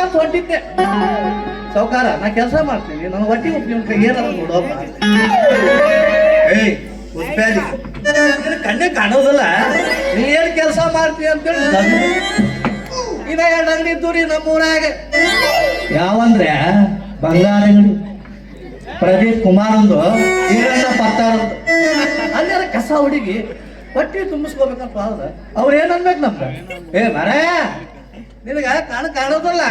ಅಂತ ಹೊಂಟಿದ್ದೆ. ಸಾವುಕಾರ ನಾ ಕೆಲಸ ಮಾಡ್ತೀನಿ, ನನ್ನ ಹೊಟ್ಟಿ ಉಪ್ಪಿನ ಏನಾದ್ರು ನೋಡೋಪ್ಪ. ಏಯ್ ಉಪ್ಪ್ಯಾಲಿ ಕಣ್ಣೆ ಕಾಣೋದಲ್ಲ, ನೀ ಏನ್ ಕೆಲಸ ಮಾಡ್ತೀವಿ ಅಂತೇಳಿ ಇನ್ನ 2 ಅಂಗಡಿ ಇದ್ದು ರೀ ನಮ್ಮೂರಾಗ. ಯಾವಂದ್ರೆ ಬಂಗಾರ ಅಂಗಡಿ, ಪ್ರದೀಪ್ ಕುಮಾರ್ ಒಂದು, ಈರಣ್ಣ ಪತ್ತಾರದ್ದು. ಅಲ್ಲೆಲ್ಲ ಕಸ ಹುಡುಗಿ ಹೊಟ್ಟಿ ತುಂಬಿಸ್ಕೋಬೇಕಪ್ಪ. ಹೌದ ಅವ್ರು ಏನ್ ಅನ್ಬೇಕು ನಮ್ಗೆ? ಏ ಮರ ನಿನಗ ಕಾಣೋದಲ್ಲ,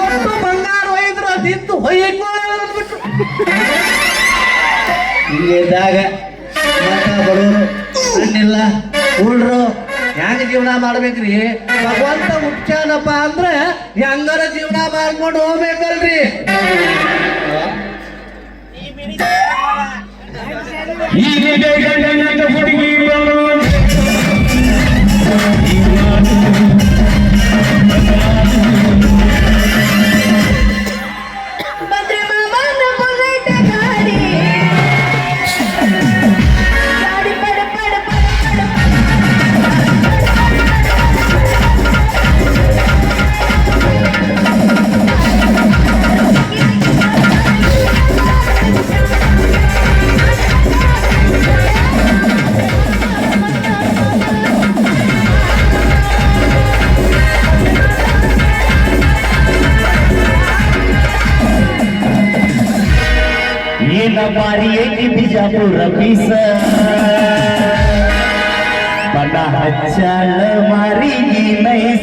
ಒಟ್ಟು ಬಂಗಾರ ಒಯ್ದ್ರು ಅದಿತ್ತು ಹೊಯ್ಕೊಳ್ಳೋದ್ಬಿಟ್ಟು ಇಲ್ಲಿದ್ದಾಗ ಬಡವರು ಹಣ್ಣಿಲ್ಲ ಉಳ್ರು ಹೆಂಗ ಜೀವನ ಮಾಡ್ಬೇಕ್ರಿ? ಭಗವಂತ ಹುಟ್ಟಾನಪ್ಪ ಅಂದ್ರೆ ಹೆಂಗಾರ ಜೀವನ ಮಾಡ್ಕೊಂಡು ಹೋಗ್ಬೇಕಲ್ರಿ. बारी एक बिजापुर पीस बड़ा चल मारी नहीं